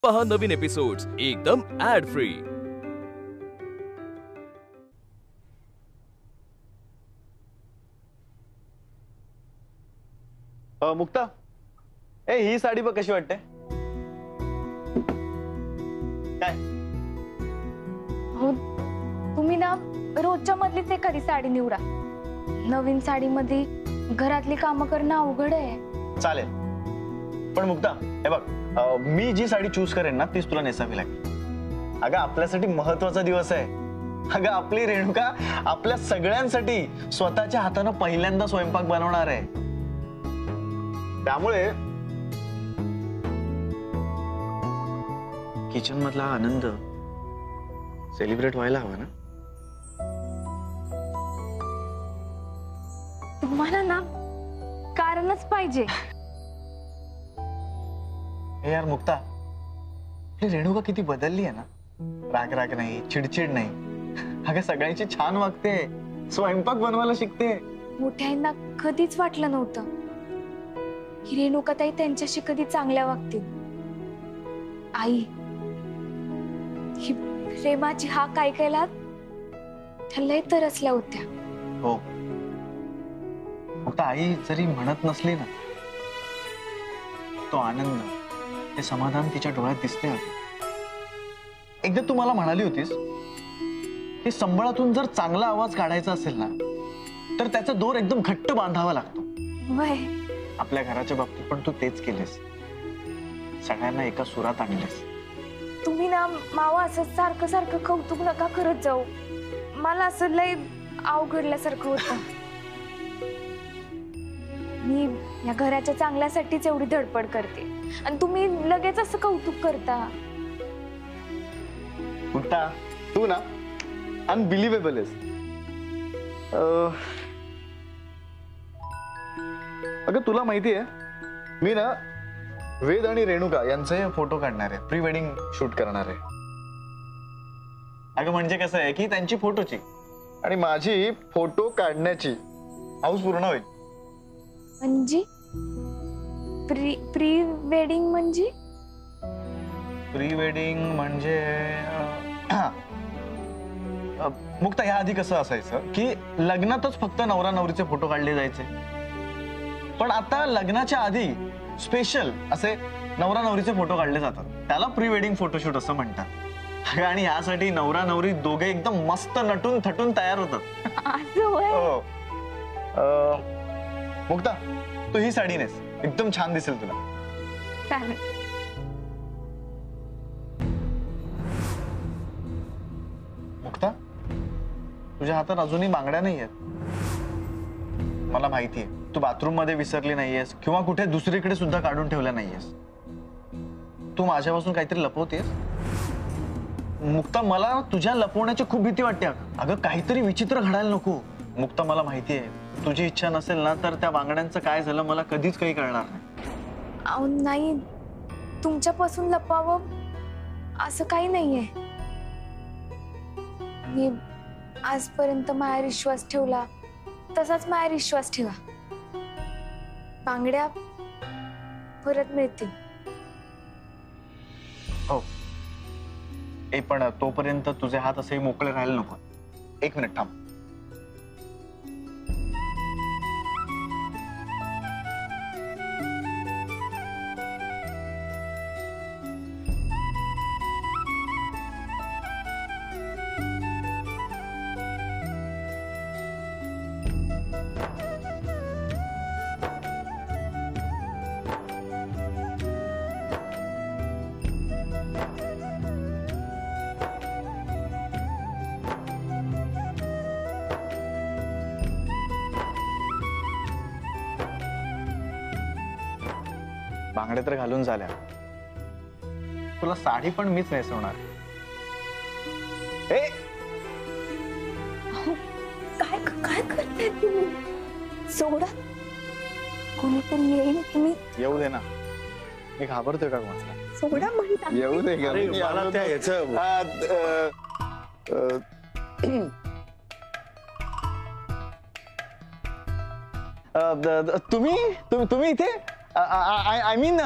पहा नवीन एपिसोड्स एकदम add free. Mukta, ही साडी बघ कशी वाटते? काय हो, तुम्ही ना रोजच्या मधलीच एखादी साडी निवडा। नवीन साडी मध्ये घरातली कामं करणं अवघड आहे। चालेल, पण मुक्ता हे बघ, मी जी साडी चूज करेन ना तीच तुला नेसावी लागेल। अगं आपल्यासाठी महत्वाचा दिवस आहे। अगं आपली रेणुका आपल्या सगळ्यांसाठी स्वतःच्या हाताने पहिल्यांदा स्वयंपाक बनवणार आहे, त्यामुळे किचन मधला आनंद सेलिब्रेट व्हायला हवा ना। तुम्हाला ना कारणच पाहिजे। हे यार मुक्ता, आपली रेणुका किती बदलली आहे ना। राग राग नाही, चिडचिड नाही, अगं सगळ्यांची छान वागते, स्वयंपाक बनवायला शिकते। मोठ्यांना कधीच वाटलं नव्हतं की रेणुकाताई त्यांच्याशी कधी चांगल्या वागतील। आई ही प्रेमाची हाक ऐकायला त्या लय तरसल्या होत्या। हो, फक्त आई जरी म्हणत नसली ना, तो आनंद, ते समाधान तिच्या डोळ्यात दिसते। एकदा तू मला म्हणाली होतीस की संबळातून जर चांगला आवाज काढायचा असेल ना तर त्याचा दोर एकदम घट्ट बांधावा लागतो। वय, आपल्या घराच्या बाबतीत पण तू तेच केलेस, सगळ्यांना एका सुरात आणलेस। तुम्ही ना मावा असं सारखं सारखं कौतुक नका करत जाऊ। मला असं लय अवघडल्यासारखं होतं। मी या घराच्या चांगल्यासाठीच एवढी धडपड करते आणि तुम्ही लगेच असं कौतुक करता। मुक्ता, तू ना अनबिलिव्हेबल आहेस। अगं तुला माहिती आहे, मी ना वेद आणि रेणुका यांचे फोटो काढणार आहे, प्री वेडिंग शूट करणार आहे। अगं म्हणजे कसं आहे की त्यांची फोटोची आणि माझी फोटो काढण्याची हाऊस पूर्ण होईल। म्हणजे प्री वेडिंग म्हणजे? प्री वेडिंग म्हणजे मुक्ता, या आधी कसं असायचं की लग्नातच फक्त नवरा नवरीचे फोटो काढले जायचे, पण आता लग्नाच्या आधी स्पेशल असे नवरा नवरीचे फोटो काढले जातात, त्याला प्री वेडिंग फोटोशूट असं म्हणतात। आणि यासाठी नवरा नवरी दोघे एकदम मस्त नटून थटून तयार होतात। हो, मुक्ता तू ही साडी नेस, एकदम छान दिसेल तुला। चालेल। मुक्ता, तुझ्या हातात अजूनही बांगड्या नाही आहेत, मला माहितीये। तू बाथरूम मध्ये विसरली नाहीयेस किंवा कुठे दुसरीकडे सुद्धा काढून ठेवल्या नाहीयेस, तू माझ्यापासून काहीतरी लपवतेस। मुक्ता, मला तुझ्या लपवण्याची खूप भीती वाटते। अगं काहीतरी विचित्र घडायला नको। मुक्ता, मला माहितीये तुझी इच्छा नसेल ना तर त्या बांगड्यांचं काय झालं मला कधीच काही कळणार नाही। अहो नाही, तुमच्यापासून लपावं असं काही नाहीये। मी आजपर्यंत माझ्यावर विश्वास ठेवला तसाच माझ्यावर विश्वास ठेवा। बांगड्या परत मिळतील। हो, पण तोपर्यंत तुझे हात असे मोकळे राहायला नको। एक मिनिट थांब। बांगड्या तर घालून झाल्या, तुला साडी पण मीच नेसवणार। काय काय करताय तुम्ही? सोडा, कोणीतरी येईल, तुम्ही येऊ दे ना। मी घाबरतोय का कोणाला? सोडा म्हणता। येऊ दे अरे मला त्या याचं तुम्ही तुम्ही तुम्ही इथे? आय मीन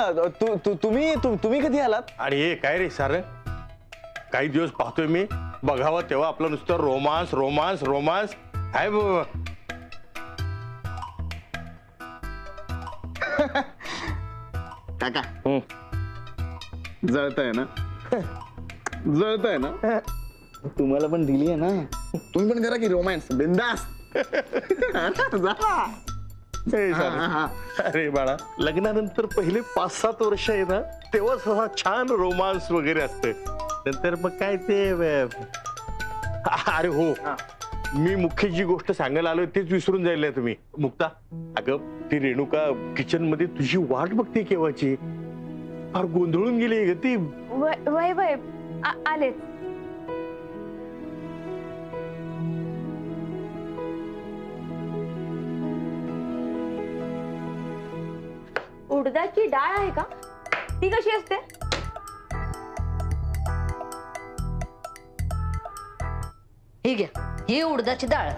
तुम्ही कधी आलात? आणि हे काय रे सारं, काही दिवस पाहतोय मी, बघावं तेव्हा आपलं नुसतं रोमांस रोमांस रोमांस आहे बाबा. काका जळतंय ना? जळतंय ना? तुम्हाला पण दिली आहे ना, तुम्ही पण करा की रोमॅन्स बिंदास. अरे बाळा, लग्नानंतर पहिले 5-7 वर्ष आहे ना, तेव्हाच असा छान रोमांस वगैरे असते. नंतर मग काय ते अरे हो, मी मुख्य जी गोष्ट सांगायला आलोय तेच विसरून जायला तुम्ही. मुक्ता, अगं ती रेणुका किचन मध्ये तुझी वाट बघते केव्हाची, फार गोंधळून गेली ग ती. वय वय आलेच. उडदाची डाळ आहे का? ती कशी असते? ही घ्या, ही उडदाची डाळ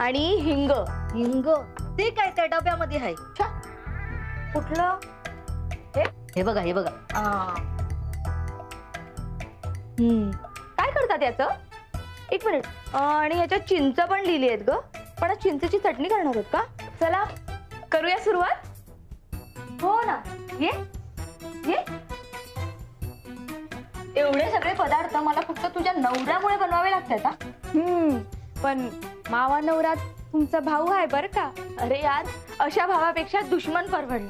आणि हिंग. हिंग ते काय त्या डब्यामध्ये आहे. कुठलं? हे बघा, हे बघा. काय करतात याचं? एक मिनिट. आणि ह्याच्यात चिंच पण लिहिली आहेत ग. पण चिंचेची चटणी करणार आहोत का? चला करूया सुरुवात. हो ना. ये ये. एवढे सगळे पदार्थ मला फक्त तुझ्या नवऱ्यामुळे बनवावे लागतात हा? पण मावा नवरा तुमचा भाऊ आहे बरं का. अरे यार, अशा भावापेक्षा दुश्मन परवडला.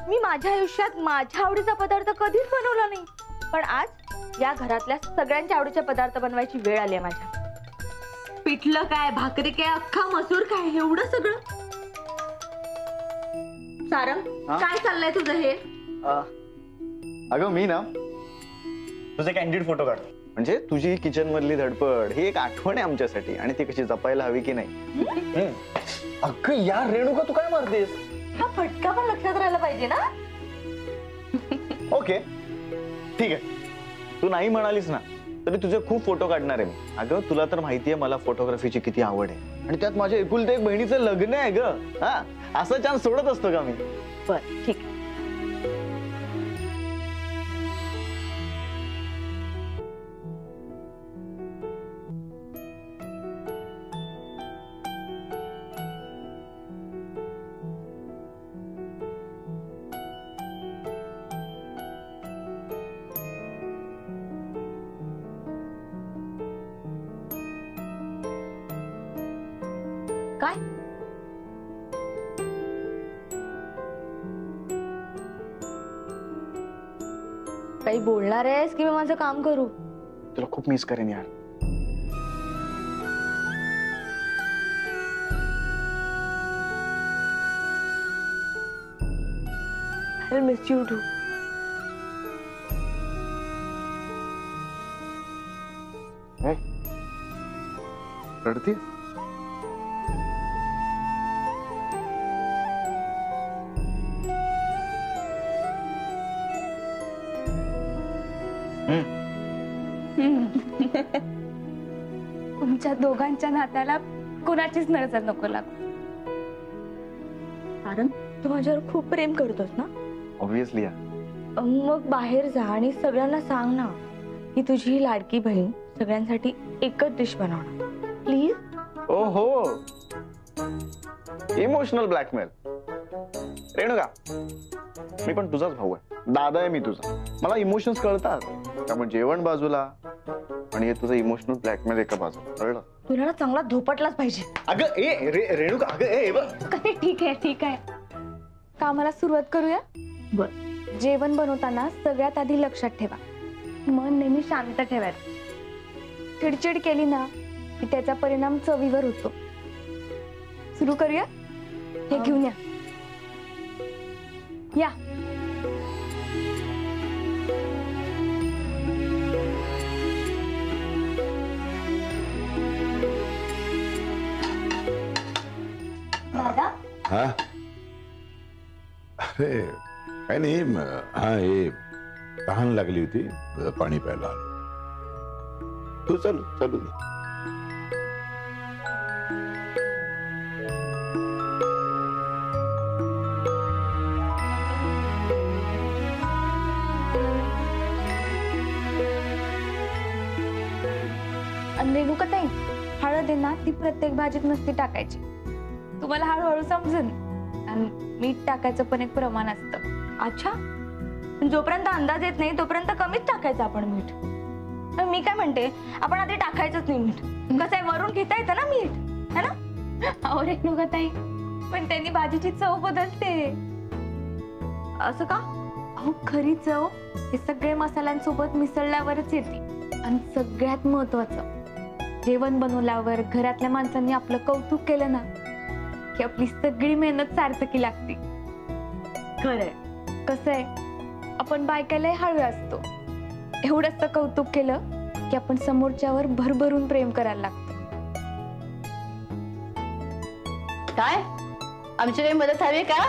मी माझ्या आयुष्यात माझ्या आवडीचा पदार्थ कधीच बनवला नाही, पण आज या घरातल्या सगळ्यांच्या आवडीचे पदार्थ बनवायची वेळ आली आहे माझ्या. पिठलं काय, भाकरी काय, अख्खा मसूर काय, एवढं सगळं. सारंग, काय चाललंय तुझं हे? अगं मी ना तुझे कॅन्डिड फोटो काढतो. म्हणजे तुझी किचन मधली धडपड ही एक आठवण आहे आमच्यासाठी, आणि ती कशी जपायला हवी की नाही. अगं यार रेणुका, तू काय मारतेस? हा फटका पण लक्षात राहायला पाहिजे ना. ओके ठीक आहे, तू नाही म्हणालीस ना तरी तुझे खूप फोटो काढणार आहे मी. अगं तुला तर माहितीये मला फोटोग्राफीची किती आवड आहे, आणि त्यात माझ्या एकुलते एक बहिणीचं लग्न आहे ग. हा, असा चान्स सोडत असतो का मी? बर ठीक आहे. काय? काही बोलणार आहेस की मी माझं काम करू? तुला खूप मिस करेन यार. I'll miss you too. रडती? तुमच्या दोघांच्या नात्याला कोणाचीच नजर नको लागू. कारण तू माझ्यावर खूप प्रेम करतोस ना. ऑब्विसली यार. मग बाहेर जा आणि सगळ्यांना सांग ना की तुझी ही लाडकी बहीण सगळ्यांसाठी एकच डिश बनवणार. प्लीज. ओ हो, इमोशनल ब्लॅकमेल. रेणुका, मी पण तुझाच भाऊ आहे, दादा आहे मी तुझा. मला इमोशन्स कळतात. त्यामुळे जेवण बाजूला आणि हे तुझं इमोशनल ब्लॅकमेल एका बाजूला. कळलं? तुला ना चांगला धोपटलाच पाहिजे. अगं रेणुका, अगं बघ. ठीक आहे ठीक आहे, कामाला सुरुवात करूया. बर. जेवण बनवताना सगळ्यात आधी लक्षात ठेवा, मन नेहमी शांत ठेवायचं. चिडचिड केली ना की त्याचा परिणाम चवीवर होतो. सुरू करूया. हे घेऊन या. या. दादा, हा, अरे काय नाही. हा, हे तहान लागली होती, पाणी प्यायला आलो. तू चालू चालू दे. आणि रेणुकाताई, हळद आहे ना ती प्रत्येक भाजीत नसती टाकायची. तुम्हाला हळूहळू समजेल. आणि मीठ टाकायचं पण एक प्रमाण असतं. अच्छा, जोपर्यंत अंदाज येत नाही तोपर्यंत कमीच टाकायचं आपण मीठ. तर मी काय म्हणते, आपण आधी टाकायचंच नाही मीठ. कसं आहे, वरून घेता येतं ना मीठ, है ना? अहो रेणुकाताई, पण त्यांनी भाजीची चव बदलते. असं का? अहो खरी चव हे सगळे मसाल्यांसोबत मिसळल्यावरच येते. आणि सगळ्यात महत्वाचं, जेवण बनवल्यावर घरातल्या माणसांनी आपलं कौतुक केलं ना की आपली सगळी मेहनत सार्थकी लागते. खरंय. कसं आहे, आपण बायकाला हळवे असतो. एवढंच कौतुक केलं की आपण समोरच्यावर भरभरून प्रेम करायला लागतो. काय आमची काही मदत हवी का?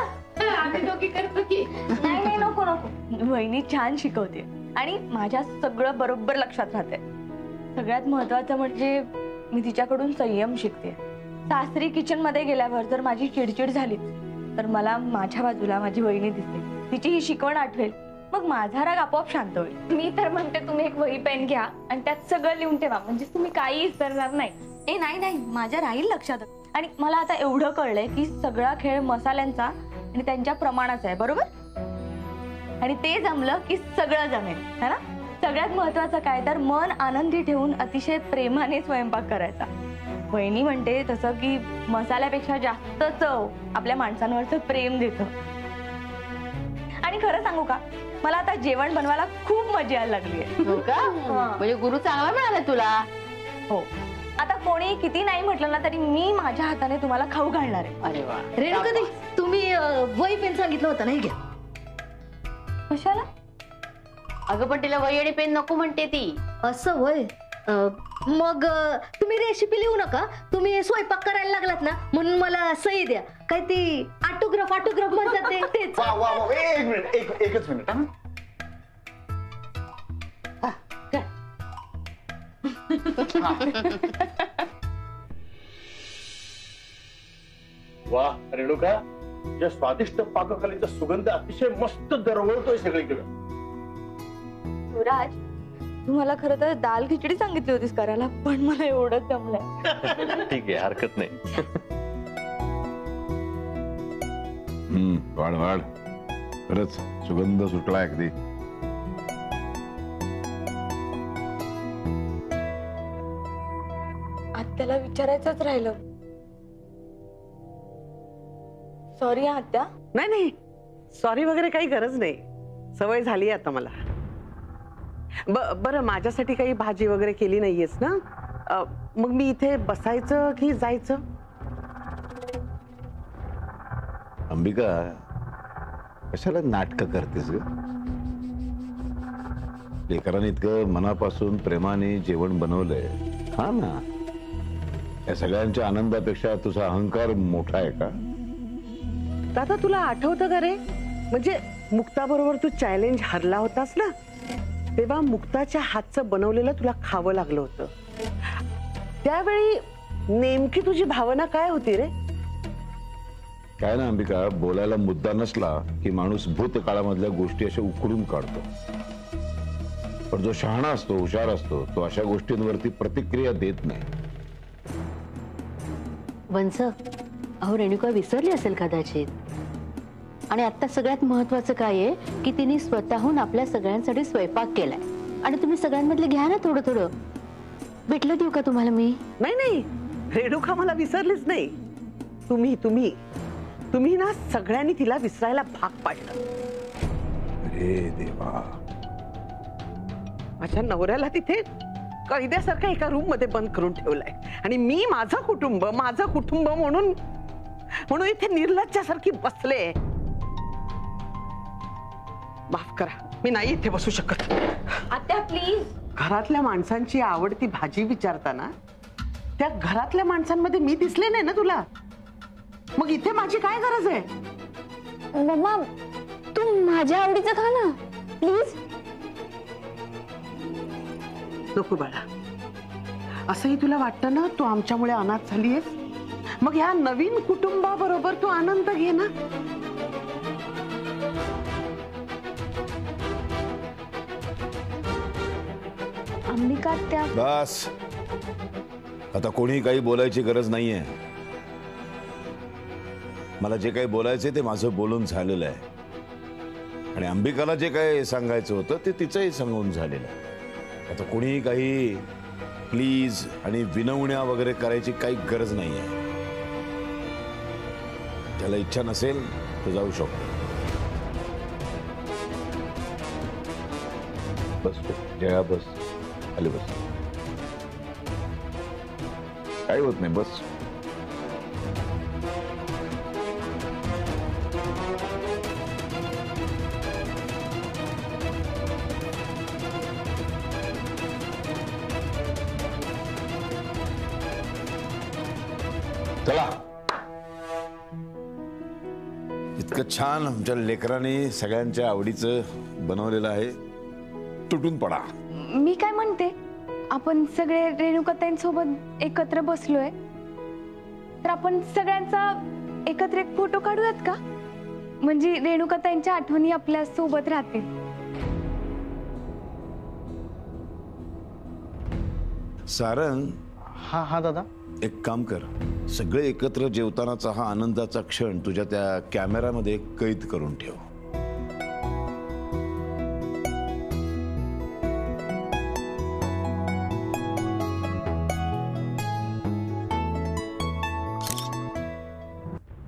आम्ही दोघी करतो की. नाही नाही, नको नको. वहिनी छान शिकवते आणि माझ्या सगळं बरोबर लक्षात राहते. सगळ्यात महत्वाचं म्हणजे मी तिच्याकडून संयम शिकते. सासरी किचन मध्ये गेल्यावर जर माझी चिडचिड झाली तर मला माझ्या बाजूला माझी वहिनी दिसते. तिची ही शिकवण आठवेल, मग माझा राग आपोआप शांत होईल. मी तर म्हणते तुम्ही एक वही पेन घ्या आणि त्यात सगळं लिहून ठेवा, म्हणजे तुम्ही काही विसरणार नाही. ए नाही नाही, माझ्या राहील लक्षात. आणि मला आता एवढं कळलंय की सगळा खेळ मसाल्यांचा आणि त्यांच्या प्रमाणाचा आहे, बरोबर? आणि ते जमलं की सगळं जमेल, है ना? सगळ्यात महत्वाचं काय तर मन आनंदी ठेवून अतिशय प्रेमाने स्वयंपाक करायचा. वहिनी म्हणते तसं की मसाल्यापेक्षा जास्त चव आपल्या माणसांवरचं प्रेम देतं. आणि खरं सांगू का, मला आता जेवण बनवायला खूप मजा यायला लागली आहे. हो का? म्हणजे गुरु चांगला मिळाला तुला. हो, आता कोणी किती नाही म्हटलं ना तरी मी माझ्या हाताने तुम्हाला खाऊ घालणार आहे. अरे वा. रेणुकाताई, तुम्ही वही पेन सांगितलं होतं नाही, घ्या. कशाला? अगं पण तिला वही आणि पेन नको म्हणते ती. असं वय. मग तुम्ही रेसिपी लिहू नका, तुम्ही स्वयंपाक करायला लागलात ना म्हणून मला सही द्या. काय ती ऑटोग्राफ म्हणतात तेच. वा वा वा, एक मिनिट, एकच मिनिट. वा रेणुका, या स्वादिष्ट पाककलेचा सुगंध अतिशय मस्त दरवळतोय सगळीकडे. युवराज, तू मला खरं तर दाल खिचडी सांगितली होतीस करायला, पण मला एवढंच जमलंय. ठीक आहे, हरकत नाही. वाढ वाढ, खरंच सुगंध सुटला अगदी. आत्याला विचारायचंच राहिलं. सॉरी आत्या. नाही नाही, सॉरी वगैरे काही गरज नाही, सवय झाली आता मला. बरं, माझ्यासाठी काही भाजी वगैरे केली नाहीयेस ना? मग मी इथे बसायचं की जायचं? अंबिका, कशाला नाटक करतेस ग? लेकरांनी इतकं मनापासून प्रेमाने जेवण बनवलंय, खा ना. या सगळ्यांच्या आनंदापेक्षा तुझा अहंकार मोठा आहे का? दादा, तुला आठवतं का रे, म्हणजे मुक्ता बरोबर तू चॅलेंज हरला होतास ना, तेव्हा मुक्ताच्या हातचं बनवलेलं तुला खावं लागलं होतं. त्यावेळी नेमकी तुझी भावना काय होती रे? काय ना अंबिका, बोलायला मुद्दा नसला की माणूस भूतकाळामधल्या गोष्टी अशा उकळून काढतो. पण जो शहाणा असतो, हुशार असतो, तो अशा गोष्टींवरती प्रतिक्रिया देत नाही. वंस, अहो रेणुका विसरली असेल कदाचित. आणि आता सगळ्यात महत्वाचं काय आहे की तिने स्वतःहून आपल्या सगळ्यांसाठी स्वयंपाक केलाय आणि तुम्ही सगळ्यांमधले घ्या ना थोडं थोडं. भेटलं देऊ का तुम्हाला मी? नाही नाही, रेणुका मला विसरलीच नाही. तुम्ही तुम्ही तुम्ही ना सगळ्यांनी तिला विसरायला भाग पाडलं. अरे देवा, माझ्या नवऱ्याला तिथे कैद्यासारखं एका रूम मध्ये बंद करून ठेवलंय आणि मी माझं कुटुंब म्हणून इथे निर्लज्जासारखी बसले. माफ करा, मी नाही इथे बसू शकत. आत्या प्लीज. घरातल्या माणसांची आवडती भाजी विचारताना त्या घरातल्या माणसांमध्ये मी दिसले नाही ना तुला, मग इथे माझी काय गरज आहे? मम्मा, तू माझ्या आवडीचं खा ना प्लीज. नको बाळा, असंही तुला वाटतं ना तू आमच्यामुळे अनाथ झालीयस, मग ह्या नवीन कुटुंबाबरोबर तू आनंद घे ना. अंबिका, त्या बस आता कोणी काही बोलायची गरज नाहीये. मला जे काही बोलायचंय ते माझं बोलून झालेलं आहे. आणि अंबिकाला जे काही सांगायचं होतं ते तिचंही सांगून झालेलं आहे. आता कोणी काही प्लीज आणि विनवण्या वगैरे करायची काही गरज नाहीये. त्याला इच्छा नसेल तर जाऊ शकतो. बस जया, बस खाली बस. काही होत नाही, बस. चला. इतकं छान आमच्या लेकरांनी सगळ्यांच्या आवडीचं बनवलेलं आहे. तुटून पडा. मी काय म्हणते, आपण सगळे रेणुकाताईंसोबत एकत्र बसलोय तर आपण सगळ्यांचा एकत्र एक फोटो काढूयात का? म्हणजे रेणुकाताईंच्या आठवणी आपल्या सोबत राहतील. सारंग, हा हा दादा. एक काम कर, सगळे एकत्र जेवतानाचा हा आनंदाचा क्षण तुझ्या त्या कॅमेरामध्ये कैद करून ठेव.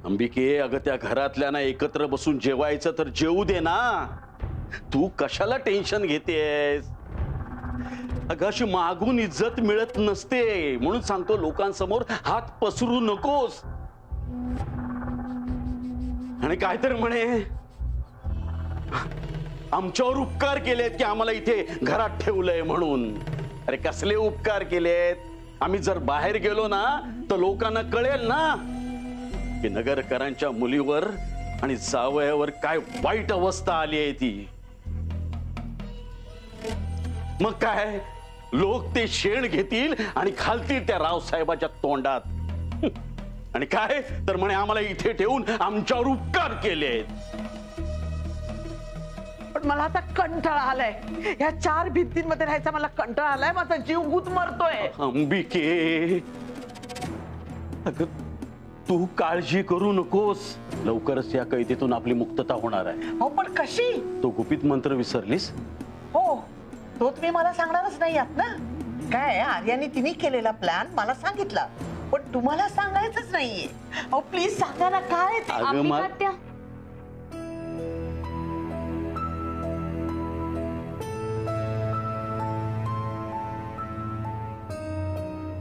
अंबिके, अगं त्या घरातल्यांना एकत्र बसून जेवायचं तर जेवू दे ना. तू कशाला टेन्शन घेतेस? अगं अशी मागून इज्जत मिळत नसते, म्हणून सांगतो लोकांसमोर हात पसरू नकोस. आणि काय तर म्हणे, आमच्यावर उपकार केलेत की आम्हाला इथे घरात ठेवलंय म्हणून. अरे कसले उपकार केलेत? आम्ही जर बाहेर गेलो ना तर लोकांना कळेल ना की नगरकरांच्या मुलीवर आणि जावयावर काय वाईट अवस्था आली आहे ती. मग काय, लोक ते शेण घेतील आणि घालतील त्या रावसाहेबाच्या तोंडात. आणि काय तर म्हणे आम्हाला इथे ठेवून आमच्यावर उपकार केलेत. पण मला आता कंटाळा आलाय. या 4 भिंतींमध्ये राहायचा मला कंटाळा आलाय. माझा जीव गुदमरतोय. अंबिके, अगं तू काळजी करू नकोस. लवकरच या कैदेतून आपली मुक्तता होणार आहे. हो, पण कशी? तो गुपित मंत्र विसरलीस? हो, तो तुम्ही मला सांगणारच नाही आहात ना. काय आर्याने तिने केलेला प्लॅन मला सांगितला, पण तुम्हाला सांगायचंच नाहीये. अहो प्लीज सांगा ना काय ते. अगं मग आत्या,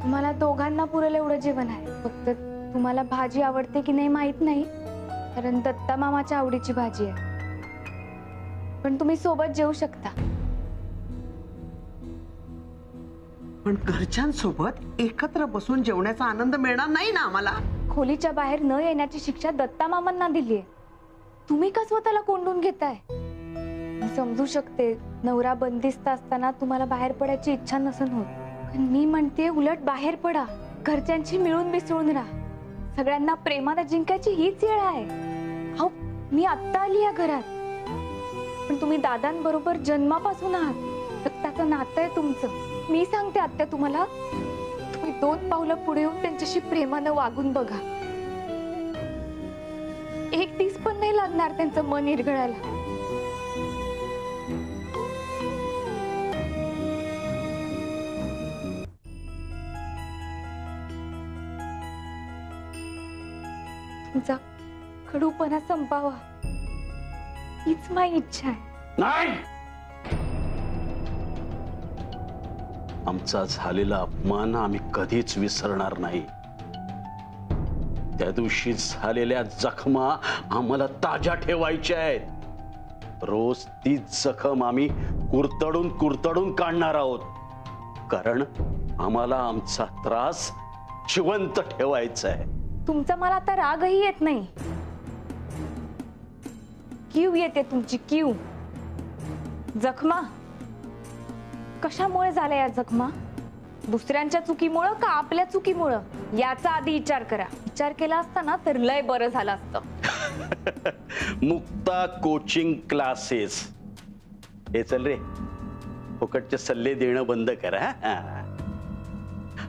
तुम्हाला दोघांना पुरेल एवढं जेवण आहे. फक्त तुम्हाला भाजी आवडते की नाही माहित नाही, कारण दत्ता मामाच्या आवडीची भाजी आहे. पण तुम्ही सोबत जेवू शकता. पण घरच्यांसोबत एकत्र बसून जेवण्याचा आनंद मिळणार नाही ना आम्हाला. खोलीच्या बाहेर न येण्याची शिक्षा दत्ता मामांना दिलीये. तुम्ही का स्वतःला कोंडून घेताय? मी समजू शकते, नवरा बंदिस्त असताना तुम्हाला बाहेर पडायची इच्छा नसन होत. पण मी म्हणते उलट बाहेर पडा, घरच्यांशी मिळून मिसळून राहा. सगळ्यांना प्रेमाने जिंकायची हीच वेळ आहे. अहो, मी आत्ता आली या घरात, पण तुम्ही दादांबरोबर जन्मापासून आहात. रक्ताचं नातं आहे तुमचं. मी सांगते आत्या तुम्हाला, तुम्ही 2 पावलं पुढे येऊन त्यांच्याशी प्रेमानं वागून बघा. 1 दिवस पण नाही लागणार त्यांचं मन इरगळायला. तुमचा खडूपणा संपावा हीच माझी इच्छा आहे. नाही, आमचा झालेला अपमान आम्ही कधीच विसरणार नाही. त्या दिवशी झालेल्या जखमा आम्हाला ताज्या ठेवायच्या आहेत. रोज तीच जखम आम्ही कुरतडून कुरतडून काढणार आहोत, कारण आम्हाला आमचा त्रास जिवंत ठेवायचा आहे. तुमचा मला आता रागही येत नाही, कीव येते तुमची कीव. जखमा कशामुळे झाल्या या जखमा? दुसऱ्यांच्या चुकीमुळं का आपल्या चुकीमुळं? याचा आधी विचार करा. विचार केला असता ना तर लय बरं झालं असतं. मुक्ता कोचिंग क्लासेस, हे चल रे, फुकटचे सल्ले देणं बंद करा.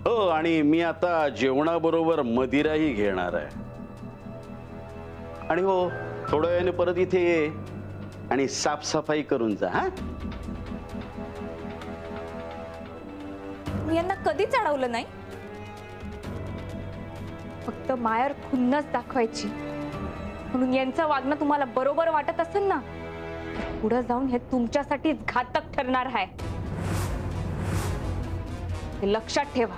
हो, आणि मी आता जेवणाबरोबर मदिराही घेणार आहे. आणि हो, थोड्या वेळाने परत इथे ये आणि साफसफाई करून जा. हा, मी यांना कधीच अडवलं नाही. फक्त मायावर खुन्नस दाखवायची म्हणून यांचं वागणं तुम्हाला बरोबर वाटत असेल ना, पुढे जाऊन हे तुमच्यासाठीच घातक ठरणार आहे. हे लक्षात ठेवा.